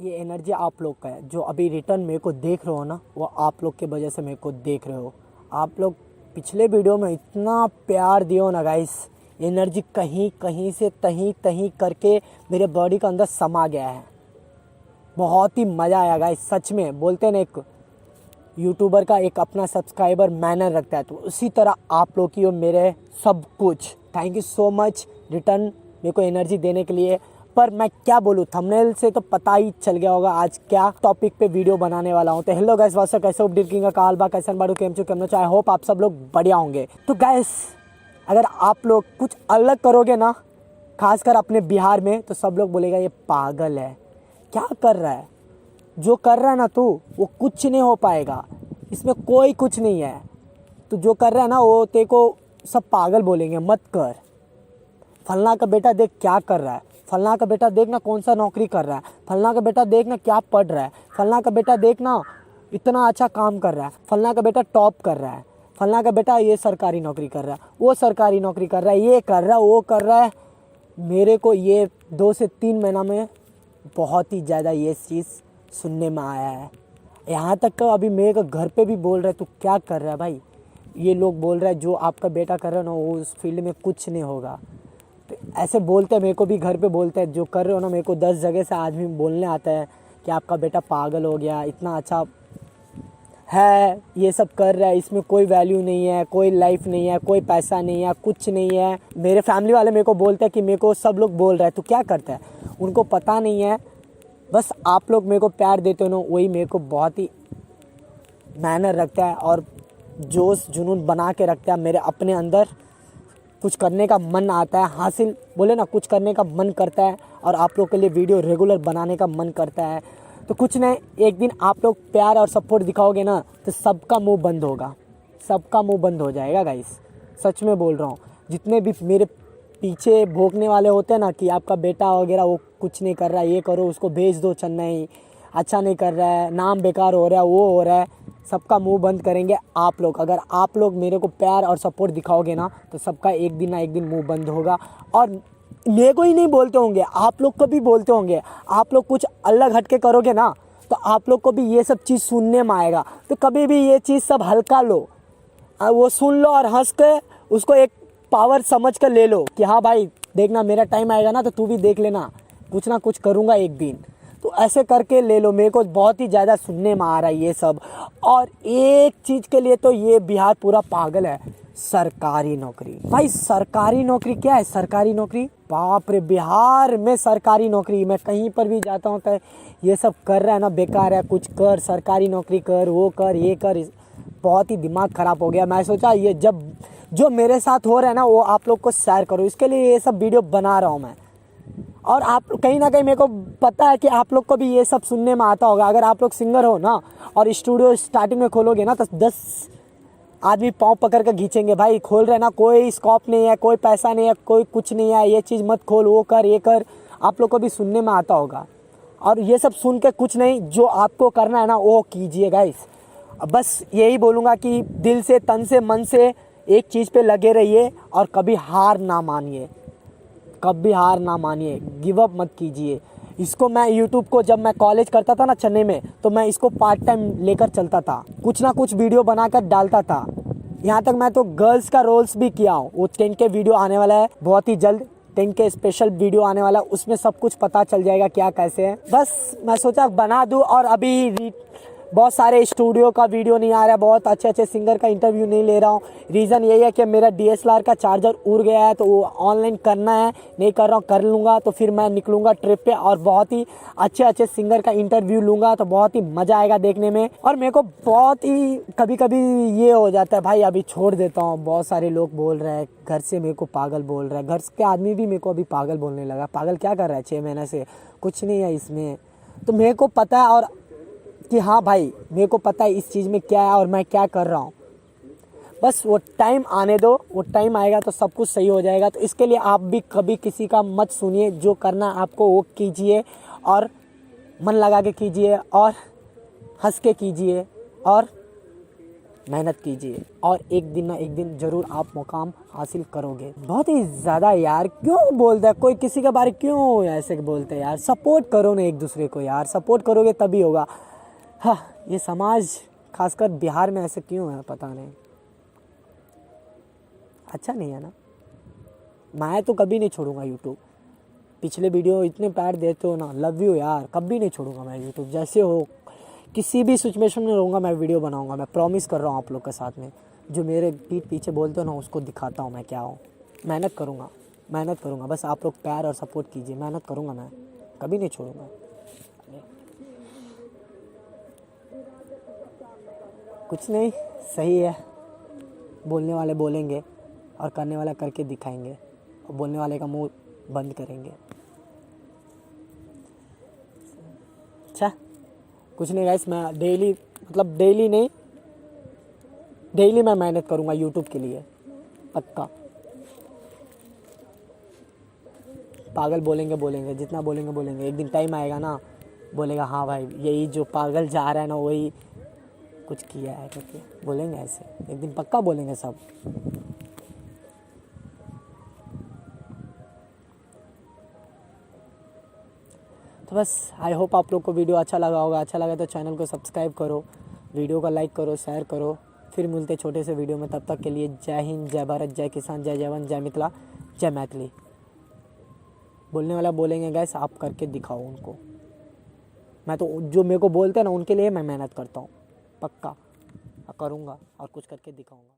ये एनर्जी आप लोग का है। जो अभी रिटर्न मेरे को देख रहे हो ना, वो आप लोग के वजह से मेरे को देख रहे हो। आप लोग पिछले वीडियो में इतना प्यार दियो ना गाइस, एनर्जी कहीं कहीं से तहीं तहीं करके मेरे बॉडी के अंदर समा गया है। बहुत ही मज़ा आया गाइस, सच में। बोलते हैं ना, एक यूट्यूबर का एक अपना सब्सक्राइबर मैनर रखता है, तो उसी तरह आप लोग की हो मेरे सब कुछ। Thank you so much return मेरे को एनर्जी देने के लिए। पर मैं क्या बोलूँ, थंबनेल से तो पता ही चल गया होगा आज क्या टॉपिक पे वीडियो बनाने वाला हूँ। तो हेलो गाइस, वास्ता कैसे उप डिरकिंग का कालबा कैसन बाड़ू केम चु केमनो चाहे, होप आप सब लोग बढ़िया होंगे। तो गाइस, अगर आप लोग कुछ अलग करोगे ना, खासकर अपने बिहार में, तो सब लोग बोलेगा ये पागल है, क्या कर रहा है। जो कर रहा है ना तू, वो कुछ नहीं हो पाएगा, इसमें कोई कुछ नहीं है। तो जो कर रहा है ना, वो तेरे को सब पागल बोलेंगे, मत कर। फलना का बेटा देख क्या कर रहा है, फलना का बेटा देखना कौन सा नौकरी कर रहा है, फलना का बेटा देखना क्या पढ़ रहा है, फलना का बेटा देखना इतना अच्छा काम कर रहा है, फलना का बेटा टॉप कर रहा है, फलना का बेटा ये सरकारी नौकरी कर रहा है, वो सरकारी नौकरी कर रहा है, ये कर रहा है, वो कर रहा है। मेरे को ये 2 से 3 महीना में बहुत ही ज़्यादा ये चीज़ सुनने में आया है। यहाँ तक तो अभी मेरे को घर पे भी बोल रहे तू क्या कर रहा है भाई। ये लोग बोल रहे हैं जो आपका बेटा कर रहा है ना, वो उस फील्ड में कुछ नहीं होगा। तो ऐसे बोलते हैं, मेरे को भी घर पे बोलते हैं जो कर रहे हो ना। मेरे को 10 जगह से आदमी बोलने आता है कि आपका बेटा पागल हो गया, इतना अच्छा है, ये सब कर रहा है, इसमें कोई वैल्यू नहीं है, कोई लाइफ नहीं है, कोई पैसा नहीं है, कुछ नहीं है। मेरे फैमिली वाले मेरे को बोलते हैं कि मेरे को सब लोग बोल रहे हैं तो क्या करता है, उनको पता नहीं है। बस आप लोग मेरे को प्यार देते हो ना, वही मेरे को बहुत ही मैनर रखता है और जोश जुनून बना के रखता है मेरे अपने अंदर। कुछ करने का मन आता है, हासिल बोले ना, कुछ करने का मन करता है और आप लोग के लिए वीडियो रेगुलर बनाने का मन करता है। तो कुछ नहीं, एक दिन आप लोग प्यार और सपोर्ट दिखाओगे ना, तो सबका मुंह बंद होगा, सबका मुंह बंद हो जाएगा गाइस, सच में बोल रहा हूँ। जितने भी मेरे पीछे भोंकने वाले होते हैं ना कि आपका बेटा वगैरह वो कुछ नहीं कर रहा है, ये करो, उसको भेज दो चेन्नई, अच्छा नहीं कर रहा है, नाम बेकार हो रहा है, वो हो रहा है, सबका मुंह बंद करेंगे आप लोग। अगर आप लोग मेरे को प्यार और सपोर्ट दिखाओगे ना, तो सबका एक दिन ना एक दिन मुंह बंद होगा। और मेरे को ही नहीं बोलते होंगे, आप लोग को भी बोलते होंगे। आप लोग कुछ अलग हटके करोगे ना, तो आप लोग को भी ये सब चीज़ सुनने में आएगा। तो कभी भी ये चीज़ सब हल्का लो, वो सुन लो और हंस के उसको एक पावर समझ कर ले लो कि हाँ भाई देखना, मेरा टाइम आएगा ना तो तू भी देख लेना, कुछ ना कुछ करूँगा एक दिन। तो ऐसे करके ले लो। मेरे को बहुत ही ज़्यादा सुनने में आ रहा है ये सब। और एक चीज़ के लिए तो ये बिहार पूरा पागल है, सरकारी नौकरी। भाई सरकारी नौकरी क्या है, सरकारी नौकरी, बाप रे, बिहार में सरकारी नौकरी। मैं कहीं पर भी जाता हूँ तो ये सब कर रहा है ना, बेकार है, कुछ कर, सरकारी नौकरी कर, वो कर, ये कर। बहुत ही दिमाग ख़राब हो गया। मैं सोचा ये जब जो मेरे साथ हो रहा है ना, वो आप लोग को शेयर करो, इसके लिए ये सब वीडियो बना रहा हूँ मैं। और आप कहीं ना कहीं मेरे को पता है कि आप लोग को भी ये सब सुनने में आता होगा। अगर आप लोग सिंगर हो ना और स्टूडियो स्टार्टिंग में खोलोगे ना, तो 10 आदमी पाँव पकड़ कर खींचेंगे, भाई खोल रहे ना, कोई स्कोप नहीं है, कोई पैसा नहीं है, कोई कुछ नहीं है, ये चीज़ मत खोल, वो कर, ये कर। आप लोग को भी सुनने में आता होगा। और ये सब सुन के कुछ नहीं, जो आपको करना है ना वो कीजिए गाइस। बस यही बोलूँगा कि दिल से, तन से, मन से एक चीज़ पे लगे रहिए और कभी हार ना मानिए, कभी हार ना मानिए, गिव अप मत कीजिए। इसको मैं यूट्यूब को जब मैं कॉलेज करता था ना चेन्नई में, तो मैं इसको पार्ट टाइम लेकर चलता था, कुछ ना कुछ वीडियो बनाकर डालता था। यहाँ तक मैं तो गर्ल्स का रोल्स भी किया हूँ। वो 10K वीडियो आने वाला है बहुत ही जल्द, 10K स्पेशल वीडियो आने वाला है, उसमें सब कुछ पता चल जाएगा क्या कैसे है। बस मैं सोचा बना दूँ। और अभी बहुत सारे स्टूडियो का वीडियो नहीं आ रहा है, बहुत अच्छे अच्छे सिंगर का इंटरव्यू नहीं ले रहा हूँ। रीज़न यही है कि मेरा DSLR का चार्जर उड़ गया है, तो वो ऑनलाइन करना है, नहीं कर रहा हूँ, कर लूँगा तो फिर मैं निकलूँगा ट्रिप पे और बहुत ही अच्छे अच्छे सिंगर का इंटरव्यू लूँगा, तो बहुत ही मज़ा आएगा देखने में। और मेरे को बहुत ही कभी कभी ये हो जाता है, भाई अभी छोड़ देता हूँ, बहुत सारे लोग बोल रहे हैं, घर से मेरे को पागल बोल रहा है, घर के आदमी भी मेरे को अभी पागल बोलने लगा। पागल क्या कर रहा है 6 महीने से, कुछ नहीं है इसमें। तो मेरे को पता है और कि हाँ भाई मेरे को पता है इस चीज़ में क्या है और मैं क्या कर रहा हूँ। बस वो टाइम आने दो, वो टाइम आएगा तो सब कुछ सही हो जाएगा। तो इसके लिए आप भी कभी किसी का मत सुनिए, जो करना आपको वो कीजिए और मन लगा के कीजिए और हंस के कीजिए और मेहनत कीजिए और एक दिन ना एक दिन ज़रूर आप मुकाम हासिल करोगे। बहुत ही ज़्यादा यार क्यों बोलता है कोई किसी के बारे क्यों ऐसे बोलते हैं यार। सपोर्ट करो ना एक दूसरे को यार, सपोर्ट करोगे तभी होगा। हाँ, ये समाज खासकर बिहार में ऐसे क्यों है पता नहीं, अच्छा नहीं है ना। मैं तो कभी नहीं छोड़ूंगा यूट्यूब। पिछले वीडियो इतने प्यार देते हो ना, लव यू यार, कभी नहीं छोड़ूंगा मैं यूट्यूब। जैसे हो किसी भी सिचुएशन में रहूँगा मैं वीडियो बनाऊंगा, मैं प्रॉमिस कर रहा हूँ आप लोग के साथ में। जो मेरे पीठ पीछे बोलते हो ना उसको दिखाता हूँ मैं क्या हूँ। मेहनत करूँगा, बस आप लोग प्यार और सपोर्ट कीजिए। मेहनत करूँगा मैं, कभी नहीं छोड़ूंगा। कुछ नहीं, सही है। बोलने वाले बोलेंगे और करने वाला करके दिखाएंगे और बोलने वाले का मुंह बंद करेंगे। अच्छा, कुछ नहीं गाइस, मैं डेली मैं मेहनत करूँगा यूट्यूब के लिए, पक्का। पागल बोलेंगे, जितना बोलेंगे। एक दिन टाइम आएगा ना, बोलेगा हाँ भाई यही जो पागल जा रहा है ना वही कुछ किया है करके बोलेंगे। ऐसे एक दिन पक्का बोलेंगे सब। तो बस आई होप आप लोग को वीडियो अच्छा लगा होगा। अच्छा लगा तो चैनल को सब्सक्राइब करो, वीडियो को लाइक करो, शेयर करो। फिर मिलते छोटे से वीडियो में, तब तक के लिए जय हिंद, जय भारत, जय किसान, जय जवान, जय मिथिला, जय मैथिली। बोलने वाला बोलेंगे गैस, आप करके दिखाओ उनको। मैं तो जो मेरे को बोलते हैं ना उनके लिए मैं मेहनत करता हूँ, पक्का करूँगा और कुछ करके दिखाऊँगा।